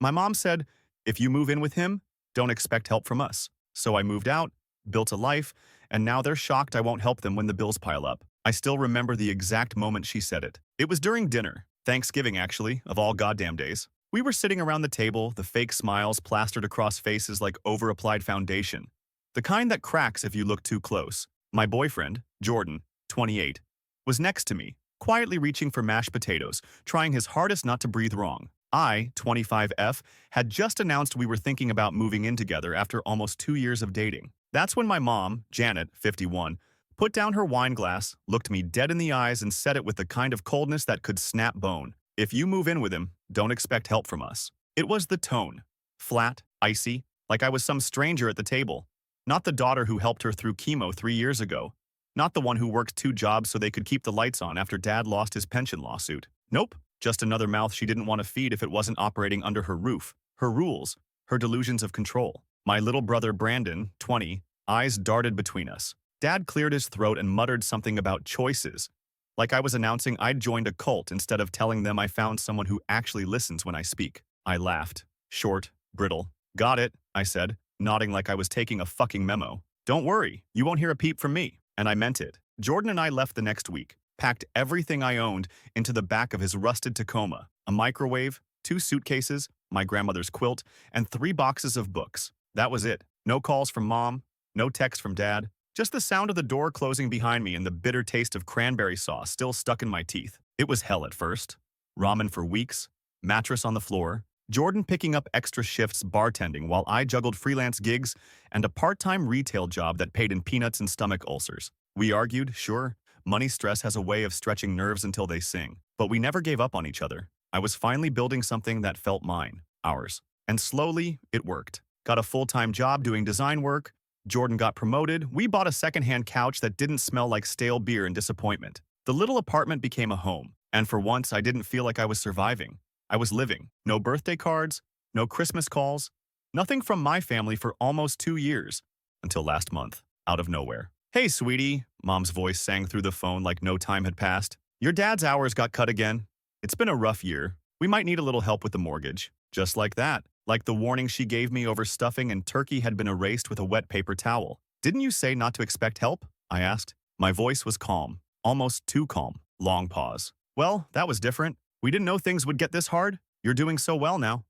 My mom said, if you move in with him, don't expect help from us. So I moved out, built a life, and now they're shocked I won't help them when the bills pile up. I still remember the exact moment she said it. It was during dinner, Thanksgiving actually, of all goddamn days. We were sitting around the table, the fake smiles plastered across faces like over-applied foundation. The kind that cracks if you look too close. My boyfriend, Jordan, 28, was next to me, quietly reaching for mashed potatoes, trying his hardest not to breathe wrong. I, 25F, had just announced we were thinking about moving in together after almost 2 years of dating. That's when my mom, Janet, 51, put down her wine glass, looked me dead in the eyes, and said it with the kind of coldness that could snap bone. If you move in with him, don't expect help from us. It was the tone. Flat, icy, like I was some stranger at the table. Not the daughter who helped her through chemo 3 years ago. Not the one who worked 2 jobs so they could keep the lights on after Dad lost his pension lawsuit. Nope, just another mouth she didn't want to feed if it wasn't operating under her roof, her rules, her delusions of control. My little brother Brandon, 20, eyes darted between us. Dad cleared his throat and muttered something about choices, like I was announcing I'd joined a cult instead of telling them I found someone who actually listens when I speak. I laughed. Short, brittle. Got it, I said, nodding like I was taking a fucking memo. Don't worry, you won't hear a peep from me. And I meant it. Jordan and I left the next week, packed everything I owned into the back of his rusted Tacoma, a microwave, 2 suitcases, my grandmother's quilt, and 3 boxes of books. That was it. No calls from Mom, no text from Dad, just the sound of the door closing behind me and the bitter taste of cranberry sauce still stuck in my teeth. It was hell at first. Ramen for weeks, mattress on the floor, Jordan picking up extra shifts bartending while I juggled freelance gigs and a part-time retail job that paid in peanuts and stomach ulcers. We argued, sure, money stress has a way of stretching nerves until they sing, but we never gave up on each other. I was finally building something that felt mine, ours. And slowly, it worked. Got a full-time job doing design work, Jordan got promoted, we bought a secondhand couch that didn't smell like stale beer and disappointment. The little apartment became a home, and for once I didn't feel like I was surviving. I was living. No birthday cards, no Christmas calls, nothing from my family for almost 2 years, until last month, out of nowhere. Hey, sweetie, Mom's voice sang through the phone like no time had passed. Your dad's hours got cut again. It's been a rough year. We might need a little help with the mortgage. Just like that. Like the warning she gave me over stuffing and turkey had been erased with a wet paper towel. Didn't you say not to expect help? I asked. My voice was calm. Almost too calm. Long pause. Well, that was different. We didn't know things would get this hard. You're doing so well now.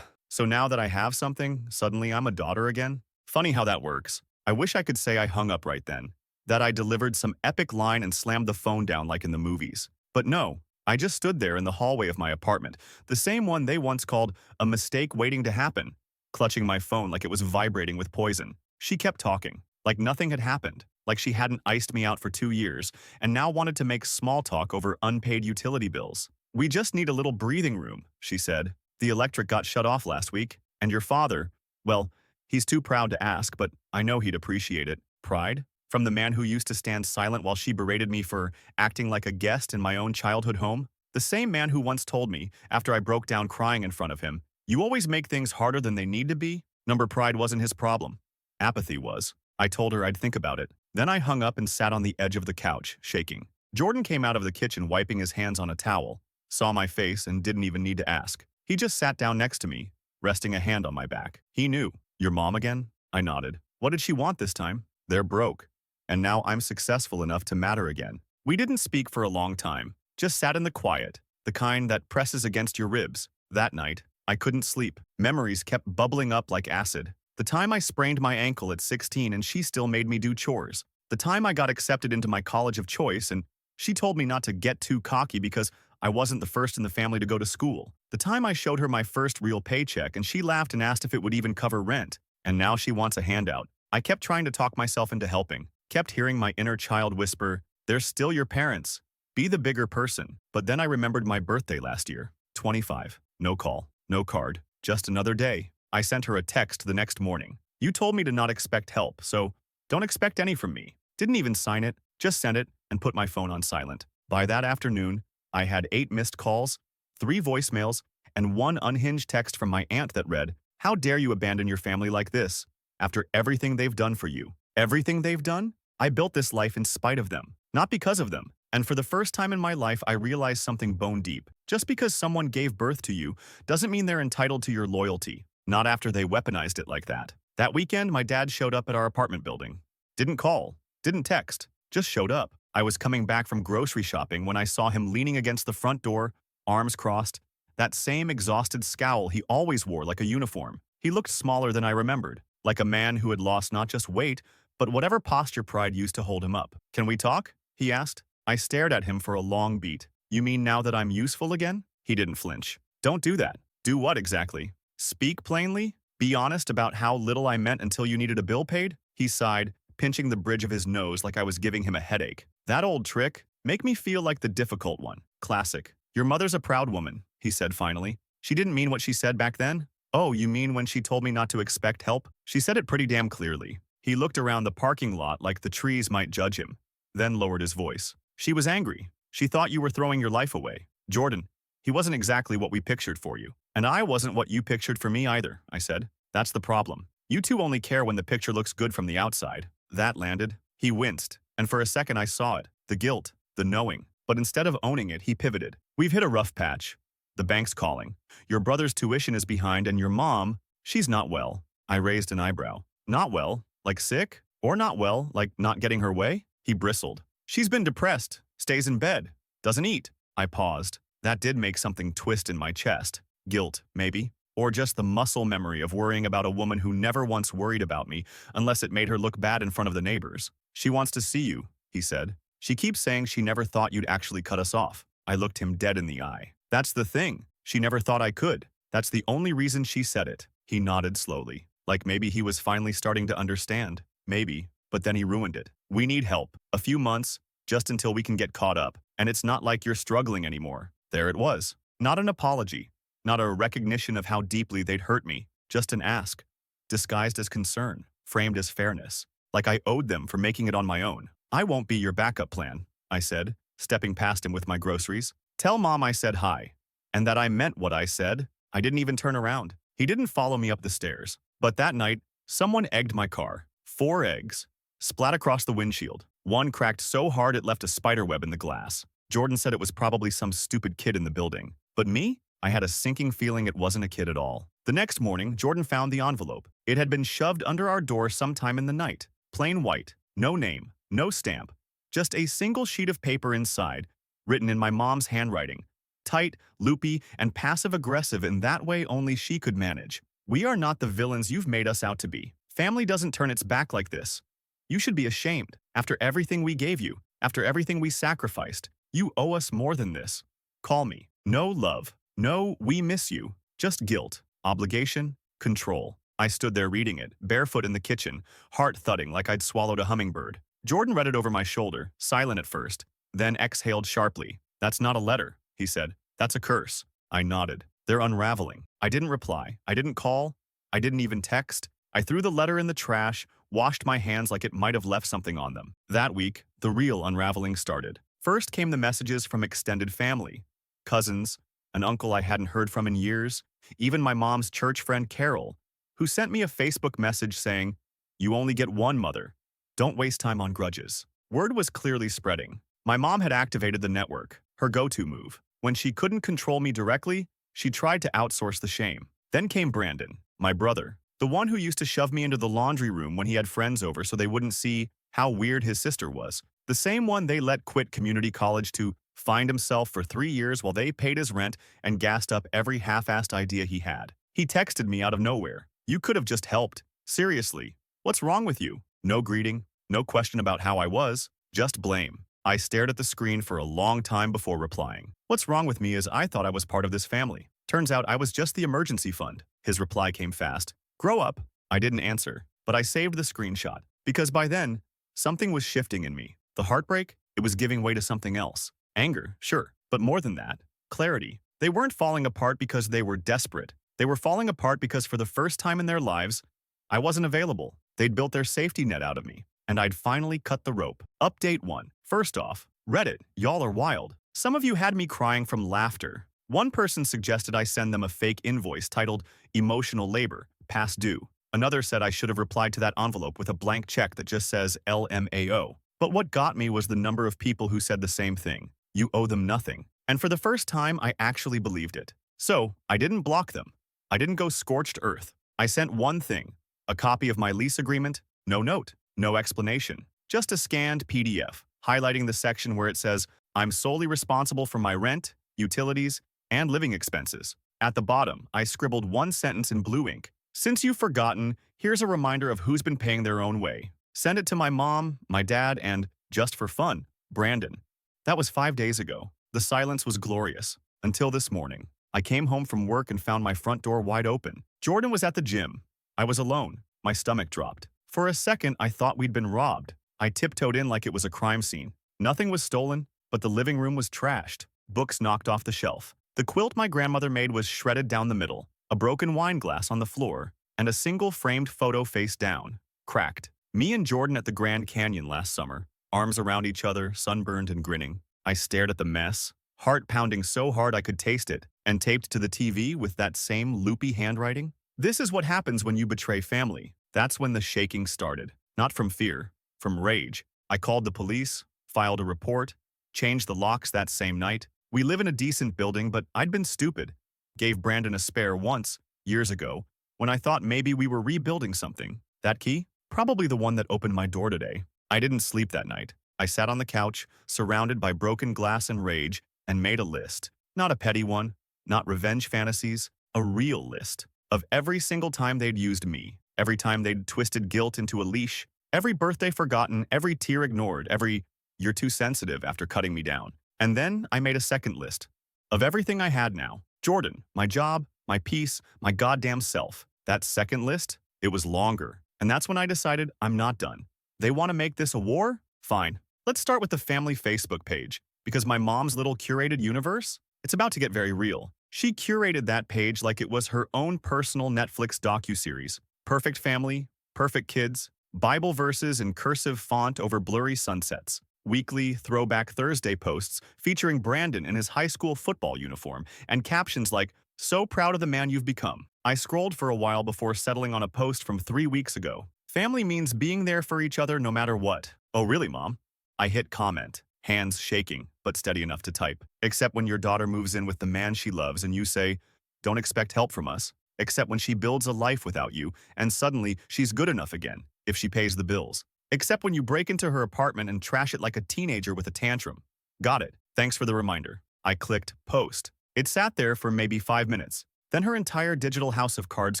So now that I have something, suddenly I'm a daughter again? Funny how that works. I wish I could say I hung up right then. That I delivered some epic line and slammed the phone down like in the movies. But no. I just stood there in the hallway of my apartment, the same one they once called a mistake waiting to happen, clutching my phone like it was vibrating with poison. She kept talking, like nothing had happened, like she hadn't iced me out for 2 years, and now wanted to make small talk over unpaid utility bills. We just need a little breathing room, she said. The electric got shut off last week, and your father, well, he's too proud to ask, but I know he'd appreciate it. Pride? From the man who used to stand silent while she berated me for acting like a guest in my own childhood home? The same man who once told me, after I broke down crying in front of him, you always make things harder than they need to be? Number pride wasn't his problem. Apathy was. I told her I'd think about it. Then I hung up and sat on the edge of the couch, shaking. Jordan came out of the kitchen wiping his hands on a towel, saw my face and didn't even need to ask. He just sat down next to me, resting a hand on my back. He knew. Your mom again? I nodded. What did she want this time? They're broke. And now I'm successful enough to matter again. We didn't speak for a long time, just sat in the quiet, the kind that presses against your ribs. That night, I couldn't sleep. Memories kept bubbling up like acid. The time I sprained my ankle at 16 and she still made me do chores. The time I got accepted into my college of choice and she told me not to get too cocky because I wasn't the first in the family to go to school. The time I showed her my first real paycheck and she laughed and asked if it would even cover rent. And now she wants a handout. I kept trying to talk myself into helping. Kept hearing my inner child whisper, they're still your parents. Be the bigger person. But then I remembered my birthday last year. 25. No call. No card. Just another day. I sent her a text the next morning. You told me to not expect help, so don't expect any from me. Didn't even sign it. Just sent it and put my phone on silent. By that afternoon, I had 8 missed calls, 3 voicemails, and 1 unhinged text from my aunt that read, how dare you abandon your family like this? After everything they've done for you. Everything they've done? I built this life in spite of them, not because of them. And for the first time in my life, I realized something bone deep. Just because someone gave birth to you doesn't mean they're entitled to your loyalty. Not after they weaponized it like that. That weekend, my dad showed up at our apartment building. Didn't call, didn't text, just showed up. I was coming back from grocery shopping when I saw him leaning against the front door, arms crossed, that same exhausted scowl he always wore like a uniform. He looked smaller than I remembered, like a man who had lost not just weight, but whatever posture pride used to hold him up. "Can we talk?" he asked. I stared at him for a long beat. "You mean now that I'm useful again?" He didn't flinch. "Don't do that." "Do what exactly?" "Speak plainly? Be honest about how little I meant until you needed a bill paid?" He sighed, pinching the bridge of his nose like I was giving him a headache. "That old trick? Make me feel like the difficult one. Classic. Your mother's a proud woman," he said finally. "She didn't mean what she said back then?" "Oh, you mean when she told me not to expect help?" "She said it pretty damn clearly." He looked around the parking lot like the trees might judge him, then lowered his voice. "She was angry. She thought you were throwing your life away. Jordan, he wasn't exactly what we pictured for you. And I wasn't what you pictured for me either," I said. "That's the problem. You two only care when the picture looks good from the outside." That landed. He winced, and for a second I saw it. The guilt, the knowing. But instead of owning it, he pivoted. "We've hit a rough patch. The bank's calling. Your brother's tuition is behind, and your mom, she's not well." I raised an eyebrow. "Not well? Like sick? Or not well, like not getting her way?" He bristled. "She's been depressed, stays in bed, doesn't eat." I paused. That did make something twist in my chest. Guilt, maybe. Or just the muscle memory of worrying about a woman who never once worried about me unless it made her look bad in front of the neighbors. "She wants to see you," he said. "She keeps saying she never thought you'd actually cut us off." I looked him dead in the eye. "That's the thing. She never thought I could. That's the only reason she said it." He nodded slowly, like maybe he was finally starting to understand. Maybe, but then he ruined it. "We need help. A few months, just until we can get caught up. And it's not like you're struggling anymore." There it was. Not an apology. Not a recognition of how deeply they'd hurt me. Just an ask. Disguised as concern. Framed as fairness. Like I owed them for making it on my own. "I won't be your backup plan," I said, stepping past him with my groceries. "Tell Mom I said hi. And that I meant what I said." I didn't even turn around. He didn't follow me up the stairs. But that night, someone egged my car. 4 eggs. Splat across the windshield. One cracked so hard it left a spiderweb in the glass. Jordan said it was probably some stupid kid in the building. But me? I had a sinking feeling it wasn't a kid at all. The next morning, Jordan found the envelope. It had been shoved under our door sometime in the night. Plain white. No name. No stamp. Just a single sheet of paper inside, written in my mom's handwriting. Tight, loopy, and passive-aggressive in that way only she could manage. "We are not the villains you've made us out to be. Family doesn't turn its back like this. You should be ashamed. After everything we gave you, after everything we sacrificed, you owe us more than this. Call me." No love. No, "we miss you." Just guilt, obligation, control. I stood there reading it, barefoot in the kitchen, heart thudding like I'd swallowed a hummingbird. Jordan read it over my shoulder, silent at first, then exhaled sharply. "That's not a letter," he said. "That's a curse." I nodded. "They're unraveling." I didn't reply. I didn't call. I didn't even text. I threw the letter in the trash, washed my hands like it might have left something on them. That week, the real unraveling started. First came the messages from extended family. Cousins, an uncle I hadn't heard from in years, even my mom's church friend Carol, who sent me a Facebook message saying, "You only get one mother. Don't waste time on grudges." Word was clearly spreading. My mom had activated the network, her go-to move. When she couldn't control me directly, she tried to outsource the shame. Then came Brandon, my brother, the one who used to shove me into the laundry room when he had friends over so they wouldn't see how weird his sister was. The same one they let quit community college to find himself for 3 years while they paid his rent and gassed up every half-assed idea he had. He texted me out of nowhere. "You could have just helped. Seriously. What's wrong with you?" No greeting, no question about how I was, just blame. I stared at the screen for a long time before replying. "What's wrong with me is I thought I was part of this family. Turns out I was just the emergency fund." His reply came fast. "Grow up." I didn't answer, but I saved the screenshot. Because by then, something was shifting in me. The heartbreak, it was giving way to something else. Anger, sure, but more than that. Clarity. They weren't falling apart because they were desperate. They were falling apart because for the first time in their lives, I wasn't available. They'd built their safety net out of me, and I'd finally cut the rope. Update 1. First off, Reddit, y'all are wild. Some of you had me crying from laughter. One person suggested I send them a fake invoice titled "Emotional Labor, Past Due." Another said I should have replied to that envelope with a blank check that just says LMAO. But what got me was the number of people who said the same thing. You owe them nothing. And for the first time, I actually believed it. So, I didn't block them. I didn't go scorched earth. I sent one thing, a copy of my lease agreement, no note, no explanation, just a scanned PDF, highlighting the section where it says, I'm solely responsible for my rent, utilities, and living expenses. At the bottom, I scribbled one sentence in blue ink. Since you've forgotten, here's a reminder of who's been paying their own way. Send it to my mom, my dad, and, just for fun, Brandon. That was 5 days ago. The silence was glorious. Until this morning. I came home from work and found my front door wide open. Jordan was at the gym. I was alone. My stomach dropped. For a second, I thought we'd been robbed. I tiptoed in like it was a crime scene. Nothing was stolen, but the living room was trashed. Books knocked off the shelf. The quilt my grandmother made was shredded down the middle, a broken wine glass on the floor, and a single framed photo face down, cracked. Me and Jordan at the Grand Canyon last summer, arms around each other, sunburned and grinning. I stared at the mess, heart pounding so hard I could taste it, and taped to the TV with that same loopy handwriting. This is what happens when you betray family. That's when the shaking started. Not from fear, from rage. I called the police, filed a report, changed the locks that same night. We live in a decent building, but I'd been stupid. Gave Brandon a spare once, years ago, when I thought maybe we were rebuilding something. That key? Probably the one that opened my door today. I didn't sleep that night. I sat on the couch, surrounded by broken glass and rage, and made a list. Not a petty one, not revenge fantasies, a real list. Of every single time they'd used me, every time they'd twisted guilt into a leash, every birthday forgotten, every tear ignored, every "you're too sensitive" after cutting me down. And then I made a second list. Of everything I had now. Jordan, my job, my peace, my goddamn self. That second list, it was longer. And that's when I decided I'm not done. They want to make this a war? Fine. Let's start with the family Facebook page. Because my mom's little curated universe? It's about to get very real. She curated that page like it was her own personal Netflix docuseries. Perfect family, perfect kids, Bible verses in cursive font over blurry sunsets. Weekly Throwback Thursday posts featuring Brandon in his high school football uniform and captions like, "So proud of the man you've become." I scrolled for a while before settling on a post from 3 weeks ago. Family means being there for each other no matter what. Oh really, Mom? I hit comment, hands shaking, but steady enough to type. Except when your daughter moves in with the man she loves and you say, "Don't expect help from us." Except when she builds a life without you and suddenly she's good enough again, if she pays the bills. Except when you break into her apartment and trash it like a teenager with a tantrum. Got it. Thanks for the reminder. I clicked post. It sat there for maybe 5 minutes. Then her entire digital house of cards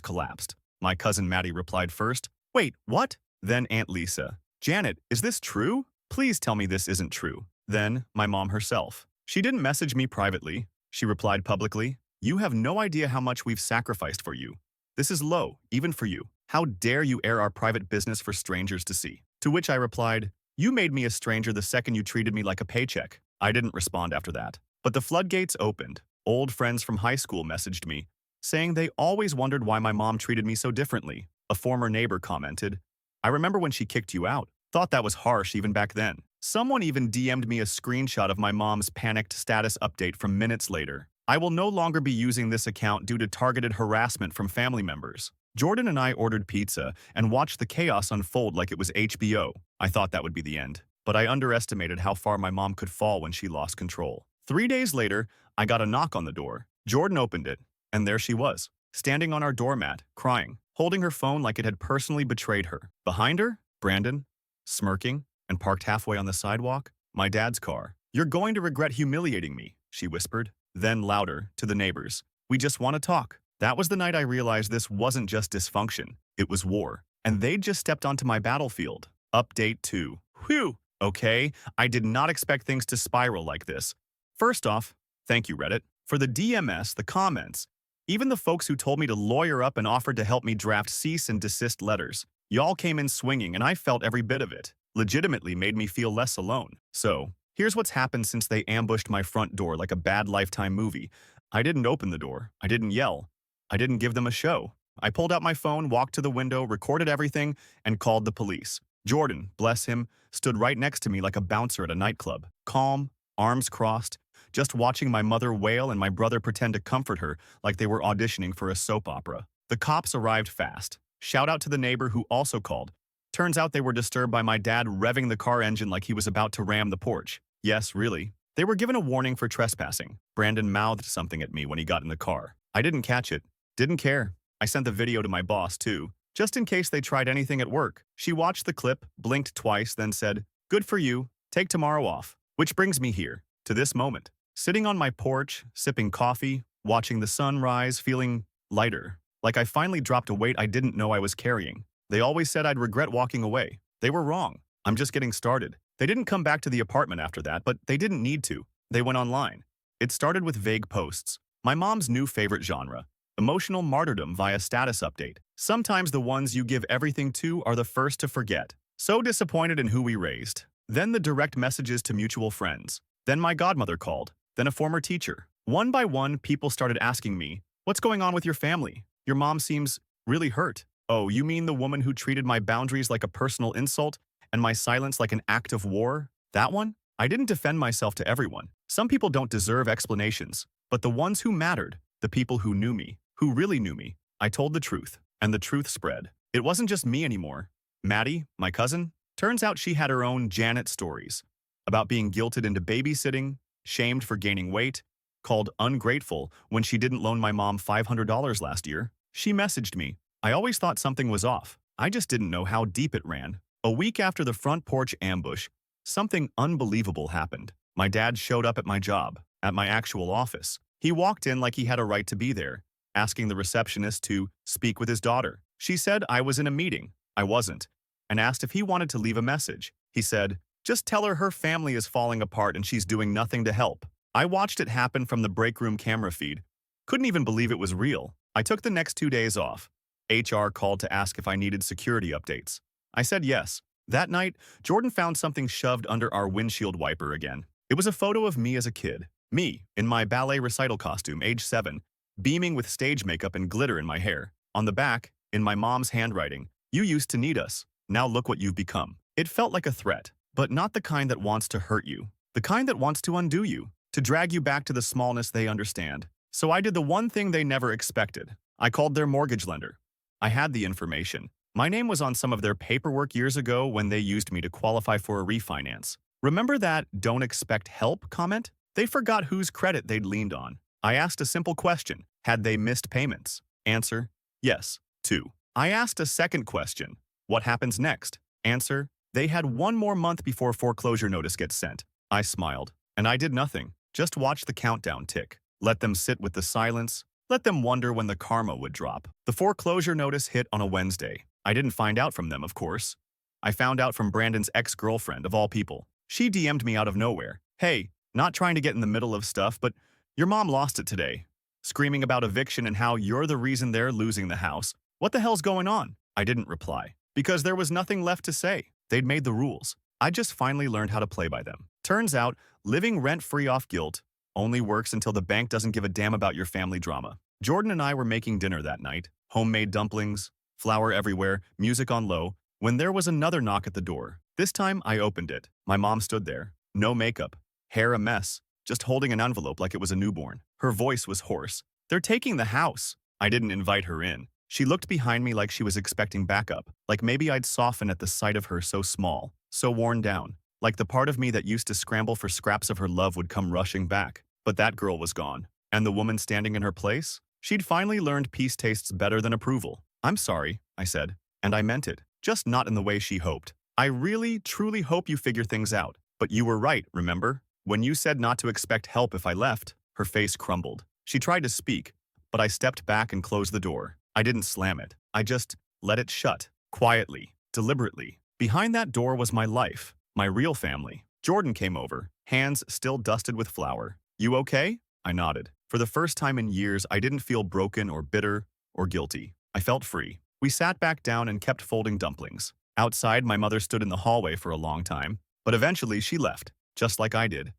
collapsed. My cousin Maddie replied first. Wait, what? Then Aunt Lisa. Janet, is this true? Please tell me this isn't true. Then my mom herself. She didn't message me privately. She replied publicly. You have no idea how much we've sacrificed for you. This is low, even for you. How dare you air our private business for strangers to see? To which I replied, you made me a stranger the second you treated me like a paycheck. I didn't respond after that. But the floodgates opened. Old friends from high school messaged me, saying they always wondered why my mom treated me so differently. A former neighbor commented, I remember when she kicked you out. Thought that was harsh even back then. Someone even DM'd me a screenshot of my mom's panicked status update from minutes later. I will no longer be using this account due to targeted harassment from family members. Jordan and I ordered pizza and watched the chaos unfold like it was HBO. I thought that would be the end. But I underestimated how far my mom could fall when she lost control. 3 days later, I got a knock on the door. Jordan opened it, and there she was, standing on our doormat, crying, holding her phone like it had personally betrayed her. Behind her, Brandon, smirking, and parked halfway on the sidewalk, my dad's car. You're going to regret humiliating me, she whispered. Then louder, to the neighbors. We just want to talk. That was the night I realized this wasn't just dysfunction, it was war. And they'd just stepped onto my battlefield. Update 2. Whew! Okay, I did not expect things to spiral like this. First off, thank you, Reddit, for the DMS, the comments, even the folks who told me to lawyer up and offered to help me draft cease and desist letters. Y'all came in swinging and I felt every bit of it. Legitimately made me feel less alone. So, here's what's happened since they ambushed my front door like a bad Lifetime movie. I didn't open the door. I didn't yell. I didn't give them a show. I pulled out my phone, walked to the window, recorded everything, and called the police. Jordan, bless him, stood right next to me like a bouncer at a nightclub. Calm, arms crossed, just watching my mother wail and my brother pretend to comfort her like they were auditioning for a soap opera. The cops arrived fast. Shout out to the neighbor who also called. Turns out they were disturbed by my dad revving the car engine like he was about to ram the porch. Yes, really. They were given a warning for trespassing. Brandon mouthed something at me when he got in the car. I didn't catch it. Didn't care. I sent the video to my boss, too, just in case they tried anything at work. She watched the clip, blinked twice, then said, "Good for you. Take tomorrow off." Which brings me here, to this moment. Sitting on my porch, sipping coffee, watching the sun rise, feeling lighter. Like I finally dropped a weight I didn't know I was carrying. They always said I'd regret walking away. They were wrong. I'm just getting started. They didn't come back to the apartment after that, but they didn't need to. They went online. It started with vague posts. My mom's new favorite genre. Emotional martyrdom via status update. Sometimes the ones you give everything to are the first to forget. So disappointed in who we raised. Then the direct messages to mutual friends. Then my godmother called. Then a former teacher. One by one, people started asking me, "What's going on with your family? Your mom seems really hurt." Oh, you mean the woman who treated my boundaries like a personal insult and my silence like an act of war? That one? I didn't defend myself to everyone. Some people don't deserve explanations, but the ones who mattered, the people who knew me, who really knew me, I told the truth, and the truth spread. It wasn't just me anymore. Maddie, my cousin, turns out she had her own Janet stories about being guilted into babysitting, shamed for gaining weight, called ungrateful when she didn't loan my mom $500 last year. She messaged me. I always thought something was off. I just didn't know how deep it ran. A week after the front porch ambush, something unbelievable happened. My dad showed up at my job, at my actual office. He walked in like he had a right to be there, asking the receptionist to speak with his daughter. She said I was in a meeting. I wasn't, and asked if he wanted to leave a message. He said, "Just tell her family is falling apart and she's doing nothing to help." I watched it happen from the break room camera feed. Couldn't even believe it was real. I took the next 2 days off. HR called to ask if I needed security updates. I said yes. That night, Jordan found something shoved under our windshield wiper again. It was a photo of me as a kid. Me, in my ballet recital costume, age 7, beaming with stage makeup and glitter in my hair. On the back, in my mom's handwriting, "You used to need us. Now look what you've become." It felt like a threat, but not the kind that wants to hurt you. The kind that wants to undo you, to drag you back to the smallness they understand. So I did the one thing they never expected. I called their mortgage lender. I had the information. My name was on some of their paperwork years ago when they used me to qualify for a refinance. Remember that "don't expect help" comment? They forgot whose credit they'd leaned on. I asked a simple question. Had they missed payments? Answer, yes. 2. I asked a second question. What happens next? Answer, they had 1 more month before foreclosure notice gets sent. I smiled, and I did nothing. Just watched the countdown tick. Let them sit with the silence. Let them wonder when the karma would drop. The foreclosure notice hit on a Wednesday. I didn't find out from them, of course. I found out from Brandon's ex-girlfriend, of all people. She DM'd me out of nowhere. "Hey, not trying to get in the middle of stuff, but your mom lost it today." Screaming about eviction and how you're the reason they're losing the house. What the hell's going on? I didn't reply, because there was nothing left to say. They'd made the rules. I just finally learned how to play by them. Turns out, living rent-free off guilt only works until the bank doesn't give a damn about your family drama. Jordan and I were making dinner that night. Homemade dumplings, flour everywhere, music on low, when there was another knock at the door. This time, I opened it. My mom stood there. No makeup. Hair a mess. Just holding an envelope like it was a newborn. Her voice was hoarse. "They're taking the house." I didn't invite her in. She looked behind me like she was expecting backup. Like maybe I'd soften at the sight of her so small, so worn down. Like the part of me that used to scramble for scraps of her love would come rushing back. But that girl was gone. And the woman standing in her place? She'd finally learned peace tastes better than approval. "I'm sorry," I said. And I meant it. Just not in the way she hoped. "I really, truly hope you figure things out. But you were right, remember? When you said not to expect help if I left." Her face crumbled. She tried to speak, but I stepped back and closed the door. I didn't slam it. I just let it shut. Quietly. Deliberately. Behind that door was my life. My real family. Jordan came over, hands still dusted with flour. "You okay?" I nodded. For the first time in years, I didn't feel broken or bitter or guilty. I felt free. We sat back down and kept folding dumplings. Outside, my mother stood in the hallway for a long time, but eventually she left, just like I did.